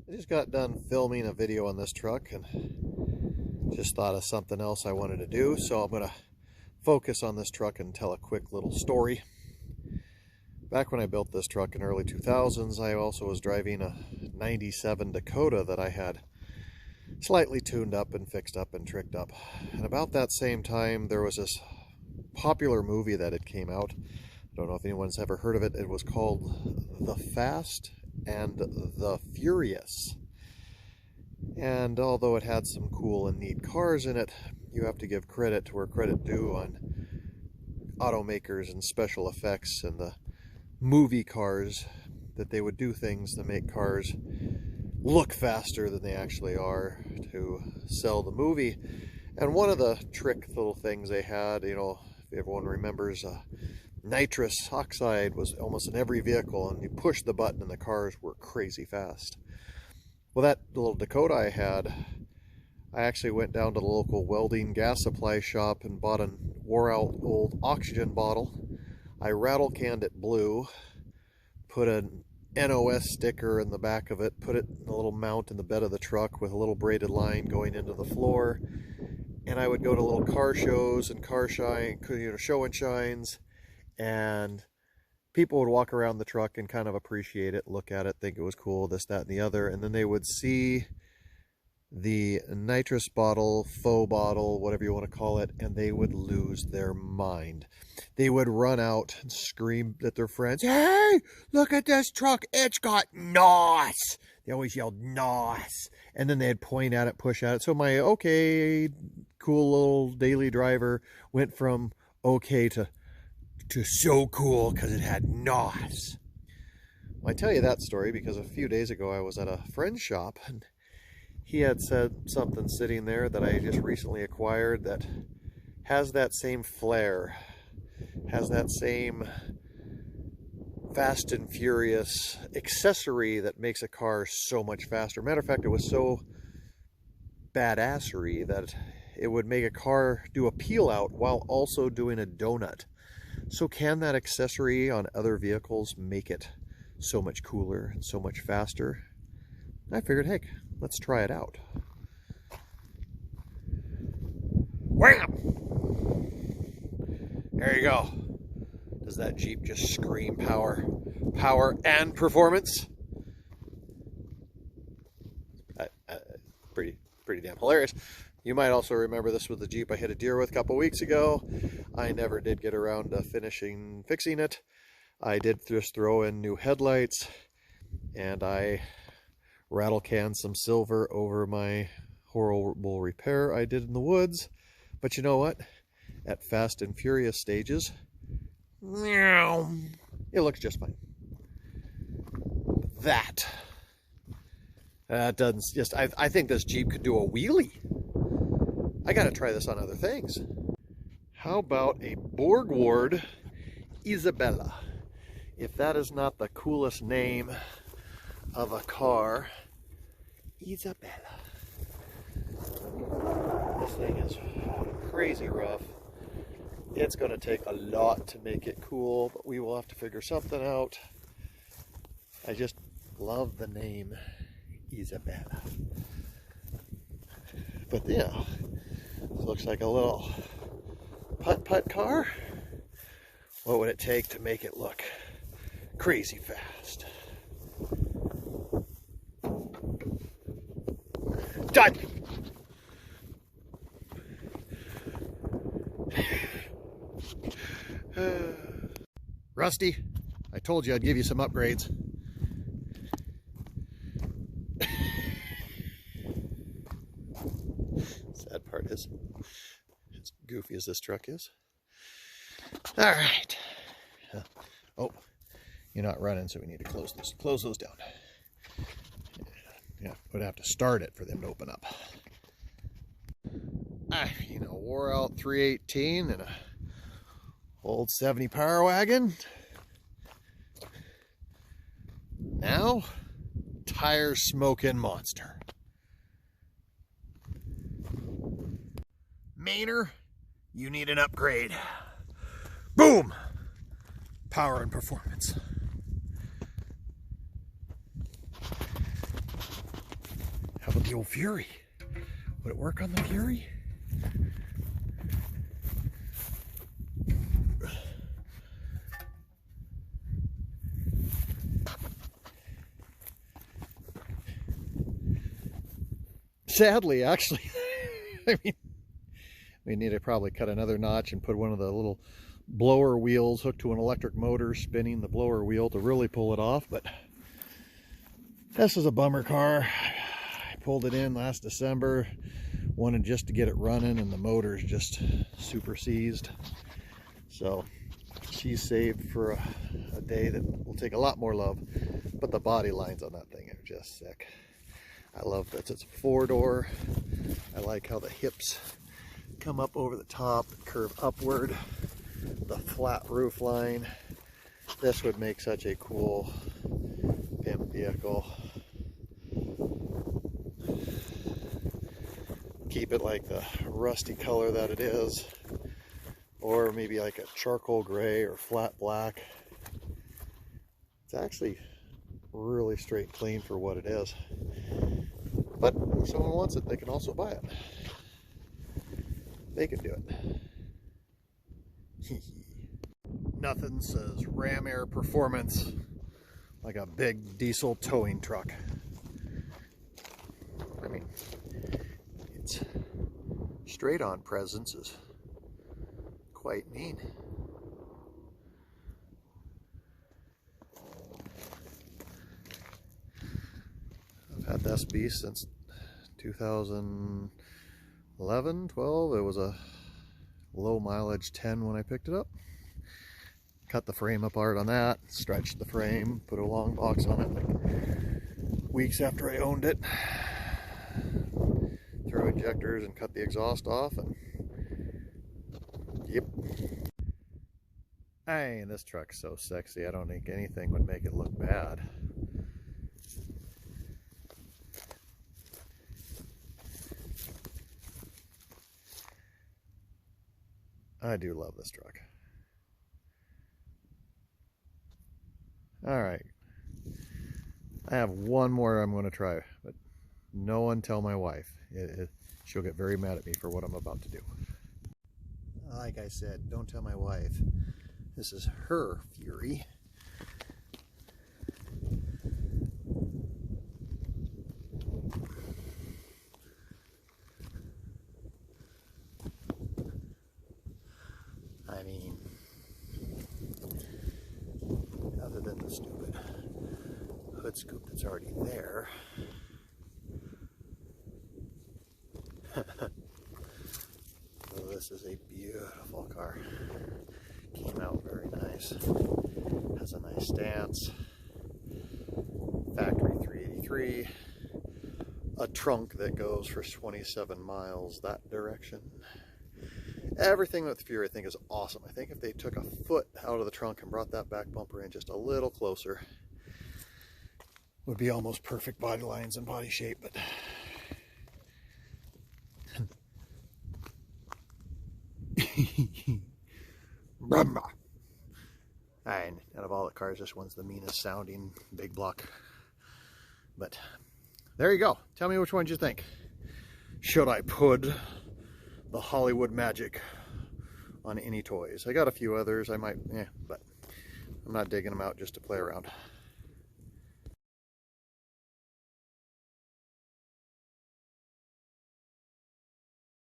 I just got done filming a video on this truck and just thought of something else I wanted to do, so I'm going to focus on this truck and tell a quick little story. Back when I built this truck in early 2000s, I also was driving a 97 Dakota that I had slightly tuned up and fixed up and tricked up. And about that same time, there was this popular movie that had came out. I don't know if anyone's ever heard of it. It was called The Fast and the Furious. And although it had some cool and neat cars in it, you have to give credit to where credit due on automakers and special effects and the movie cars, that they would do things to make cars look faster than they actually are to sell the movie. And one of the trick little things they had, you know, if everyone remembers, nitrous oxide was almost in every vehicle, and you push the button and the cars were crazy fast. Well, that little Dakota I had, I actually went down to the local welding gas supply shop and bought a wore out old oxygen bottle. I rattle canned it blue, put an NOS sticker in the back of it, put it in a little mount in the bed of the truck with a little braided line going into the floor, and I would go to little car shows and show and shines, and people would walk around the truck and kind of appreciate it, look at it, think it was cool, this, that, and the other, and then they would see the nitrous bottle, faux bottle, whatever you want to call it, and they would lose their mind. They would run out and scream at their friends, "Hey, look at this truck, it's got NOS!" They always yelled NOS. And then they'd point at it, push at it. So my okay, cool little daily driver went from okay to so cool because it had NOS. Well, I tell you that story because a few days ago I was at a friend's shop and he had said something sitting there that I just recently acquired that has that same flair, has that same Fast and Furious accessory that makes a car so much faster. Matter of fact, it was so badassery that it would make a car do a peel out while also doing a donut. So can that accessory on other vehicles make it so much cooler and so much faster? I figured, heck, let's try it out. Wham! There you go. Does that Jeep just scream power and performance? Pretty damn hilarious. You might also remember this with the Jeep I hit a deer with a couple weeks ago. I never did get around to fixing it. I did just throw in new headlights, and I rattle canned some silver over my horrible repair I did in the woods. But you know what? At Fast and Furious stages, it looks just fine. That doesn't just, I think this Jeep could do a wheelie. I gotta try this on other things. How about a Borgward Isabella? If that is not the coolest name of a car, Isabella. This thing is crazy rough. It's going to take a lot to make it cool, but we will have to figure something out. I just love the name Isabella. But yeah, this looks like a little putt-putt car. What would it take to make it look crazy fast? Done! Rusty, I told you I'd give you some upgrades. Sad part is, as goofy as this truck is. All right. Oh, you're not running, so we need to close those down. Yeah, would have to start it for them to open up. You know, wore out 318 and a old 70 Power Wagon. Now, tire smoking monster. Mainer, you need an upgrade. Boom! Power and performance. How about the old Fury? Would it work on the Fury? Sadly, actually, we need to probably cut another notch and put one of the little blower wheels hooked to an electric motor spinning the blower wheel to really pull it off. But this is a bummer car. I pulled it in last December, wanted just to get it running, and the motor's just super seized. So she's saved for a day that will take a lot more love. But the body lines on that thing are just sick. I love that it's a 4-door. I like how the hips come up over the top, curve upward, the flat roof line. This would make such a cool pimp vehicle. Keep it like the rusty color that it is, or maybe like a charcoal gray or flat black. It's actually really straight clean for what it is. But if someone wants it, they can also buy it. They can do it. Nothing says Ram Air performance like a big diesel towing truck. I mean, its straight-on presence is quite mean. Had this beast since 2011, 12. It was a low mileage 10 when I picked it up. Cut the frame apart on that, stretched the frame, put a long box on it like weeks after I owned it. Threw injectors and cut the exhaust off, and yep. Hey, this truck's so sexy, I don't think anything would make it look bad. I do love this truck. All right. I have one more I'm going to try, but no one tell my wife. She'll get very mad at me for what I'm about to do. Like I said, don't tell my wife. This is her Fury. I mean, other than the stupid hood scoop that's already there. So this is a beautiful car. Came out very nice. Has a nice stance. Factory 383. A trunk that goes for 27 miles that direction. Everything with the Fury I think is awesome. I think if they took a foot out of the trunk and brought that back bumper in just a little closer, would be almost perfect body lines and body shape. But and out of all the cars, this one's the meanest sounding big block. But there you go. Tell me which one you think. Should I put the Hollywood Magic on any toys? I got a few others I might, but I'm not digging them out just to play around.